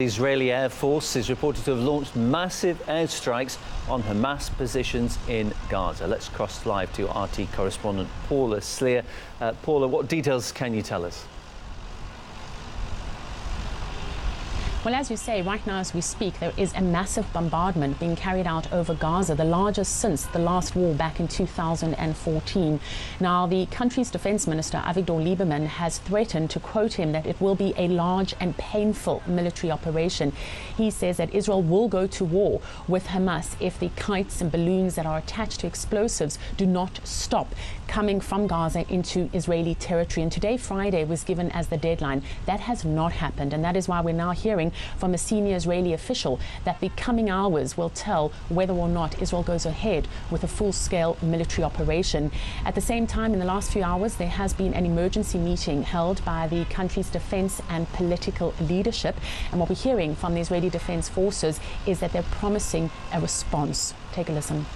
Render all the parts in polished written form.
The Israeli Air Force is reported to have launched massive airstrikes on Hamas positions in Gaza. Let's cross live to RT correspondent Paula Sleer. Paula, what details can you tell us? Well, as you say, right now as we speak, there is a massive bombardment being carried out over Gaza, the largest since the last war back in 2014. Now, the country's defense minister, Avigdor Lieberman, has threatened, to quote him, that it will be a large and painful military operation. He says that Israel will go to war with Hamas if the kites and balloons that are attached to explosives do not stop coming from Gaza into Israeli territory. And today, Friday, was given as the deadline. That has not happened, and that is why we're now hearing from a senior Israeli official that the coming hours will tell whether or not Israel goes ahead with a full-scale military operation. At the same time, in the last few hours, there has been an emergency meeting held by the country's defense and political leadership. And what we're hearing from the Israeli Defense Forces is that they're promising a response. Take a listen.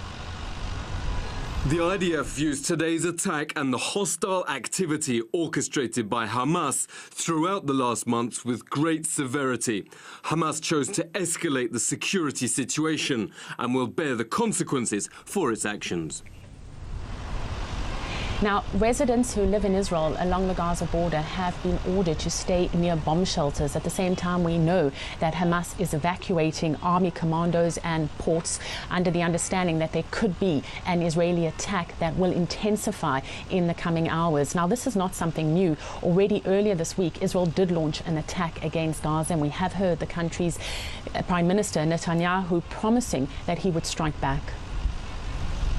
The IDF views today's attack and the hostile activity orchestrated by Hamas throughout the last months with great severity. Hamas chose to escalate the security situation and will bear the consequences for its actions. Now, residents who live in Israel along the Gaza border have been ordered to stay near bomb shelters. At the same time, we know that Hamas is evacuating army commandos and ports under the understanding that there could be an Israeli attack that will intensify in the coming hours. Now, this is not something new. Already earlier this week, Israel did launch an attack against Gaza, and we have heard the country's Prime Minister Netanyahu promising that he would strike back.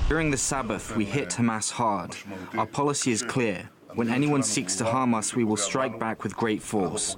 During the Sabbath, we hit Hamas hard. Our policy is clear. When anyone seeks to harm us, we will strike back with great force.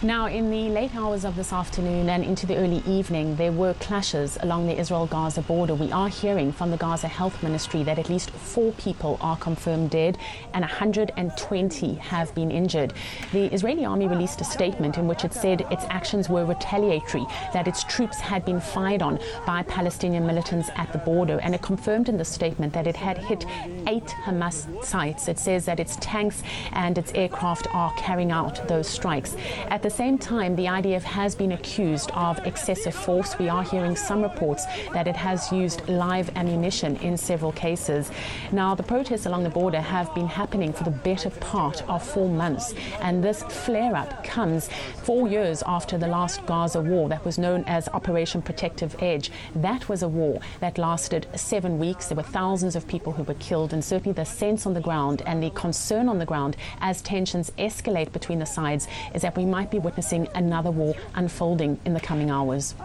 Now, in the late hours of this afternoon and into the early evening, there were clashes along the Israel-Gaza border. We are hearing from the Gaza Health Ministry that at least 4 people are confirmed dead and 120 have been injured. The Israeli army released a statement in which it said its actions were retaliatory, that its troops had been fired on by Palestinian militants at the border, and it confirmed in the statement that it had hit 8 Hamas sites. It says that its tanks and its aircraft are carrying out those strikes. At the same time, the IDF has been accused of excessive force. We are hearing some reports that it has used live ammunition in several cases. Now, the protests along the border have been happening for the better part of 4 months, and this flare-up comes 4 years after the last Gaza war that was known as Operation Protective Edge. That was a war that lasted 7 weeks. There were thousands of people who were killed, and certainly the sense on the ground and the concern on the ground as tensions escalate between the sides is that we might be witnessing another war unfolding in the coming hours.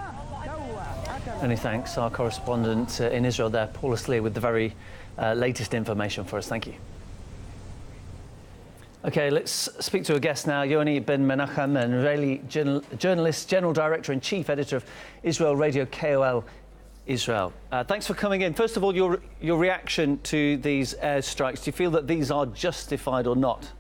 Many thanks. Our correspondent in Israel there, Paula Sleer, with the very latest information for us. Thank you. OK, let's speak to a guest now. Yoni Ben Menachem, an Israeli journalist, General Director and Chief Editor of Israel Radio KOL Israel. Thanks for coming in. First of all, your reaction to these airstrikes. Do you feel that these are justified or not?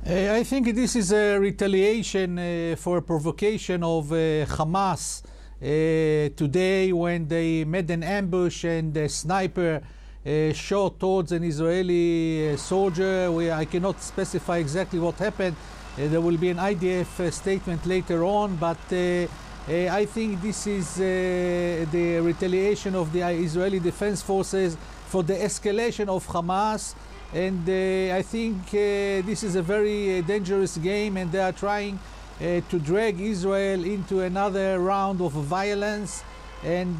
I think this is a retaliation for a provocation of Hamas today, when they made an ambush and a sniper shot towards an Israeli soldier. I cannot specify exactly what happened. There will be an IDF statement later on, but I think this is the retaliation of the Israeli Defense Forces for the escalation of Hamas. And I think this is a very dangerous game, and they are trying to drag Israel into another round of violence. And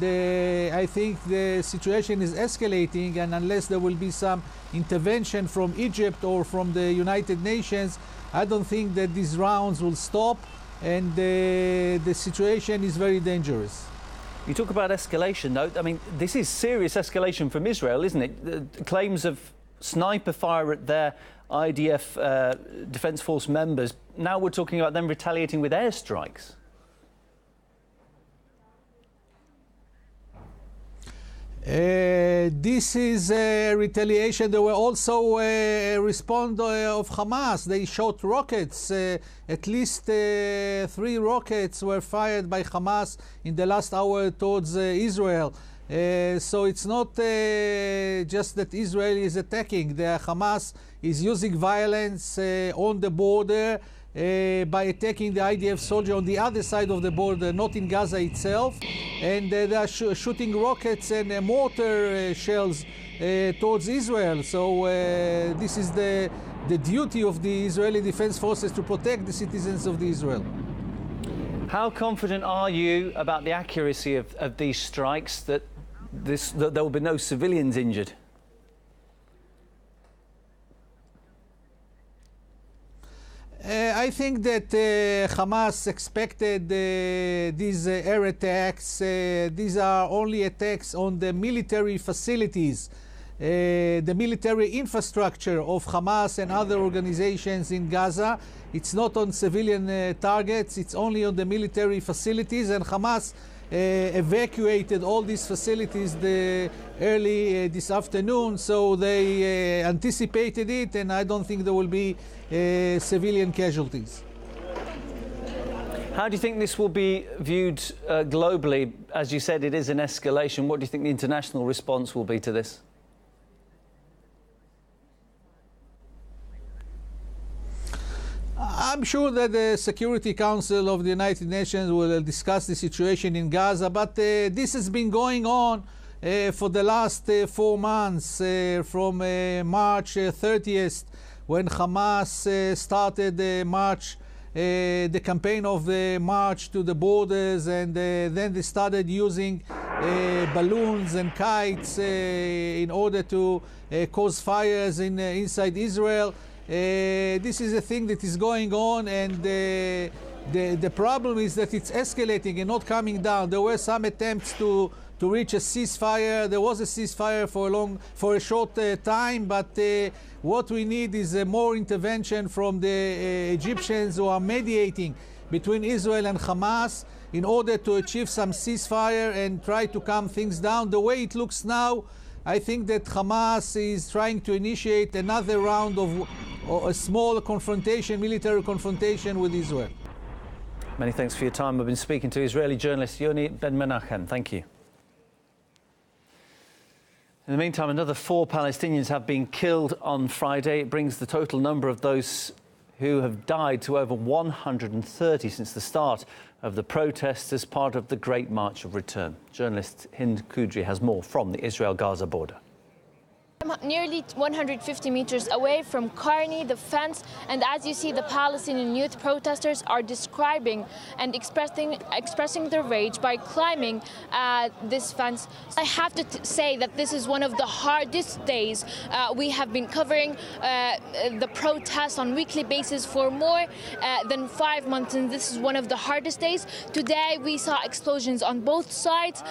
I think the situation is escalating, and unless there will be some intervention from Egypt or from the United Nations, I don't think that these rounds will stop, and the situation is very dangerous. You talk about escalation, though. I mean, this is serious escalation from Israel, isn't it? The claims of sniper fire at their IDF Defence Force members. Now we're talking about them retaliating with airstrikes. This is a retaliation. There were also a response of Hamas. They shot rockets. At least 3 rockets were fired by Hamas in the last hour towards Israel. So it's not just that Israel is attacking. The Hamas is using violence on the border by attacking the IDF soldier on the other side of the border, not in Gaza itself. And they are shooting rockets and mortar shells towards Israel. So this is the duty of the Israeli Defense Forces to protect the citizens of Israel. How confident are you about the accuracy of these strikes, that there will be no civilians injured? I think that Hamas expected these air attacks. These are only attacks on the military facilities, the military infrastructure of Hamas and other organizations in Gaza. It's not on civilian targets, it's only on the military facilities, and Hamas evacuated all these facilities early this afternoon, so they anticipated it, and I don't think there will be civilian casualties. How do you think this will be viewed globally? As you said, it is an escalation. What do you think the international response will be to this? I'm sure that the Security Council of the United Nations will discuss the situation in Gaza, but this has been going on for the last 4 months, from March 30th, when Hamas started the campaign of the march to the borders, and then they started using balloons and kites in order to cause fires inside Israel. This is a thing that is going on, and the problem is that it's escalating and not coming down. There were some attempts to reach a ceasefire. There was a ceasefire for a short time, but what we need is more intervention from the Egyptians, who are mediating between Israel and Hamas in order to achieve some ceasefire and try to calm things down. The way it looks now, I think that Hamas is trying to initiate another round of a small confrontation, military confrontation with Israel. Many thanks for your time. We've been speaking to Israeli journalist Yoni Ben Menachem. Thank you. In the meantime, another 4 Palestinians have been killed on Friday. It brings the total number of those who have died to over 130 since the start of the protests as part of the Great March of Return. Journalist Hind Kudri has more from the Israel-Gaza border. I'm nearly 150 meters away from Karni, the fence, and as you see, the Palestinian youth protesters are describing and expressing their rage by climbing this fence. I have to say that this is one of the hardest days. We have been covering the protests on a weekly basis for more than 5 months, and this is one of the hardest days. Today we saw explosions on both sides.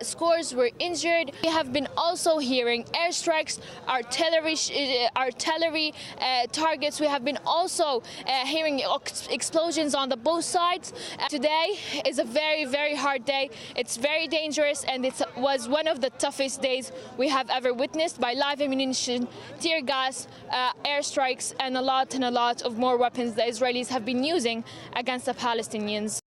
Scores were injured. We have been also hearing airstrikes, artillery targets. We have been also hearing explosions on both sides. Today is a very, very hard day. It's very dangerous, and it was one of the toughest days we have ever witnessed, by live ammunition, tear gas, airstrikes, and a lot of more weapons the Israelis have been using against the Palestinians.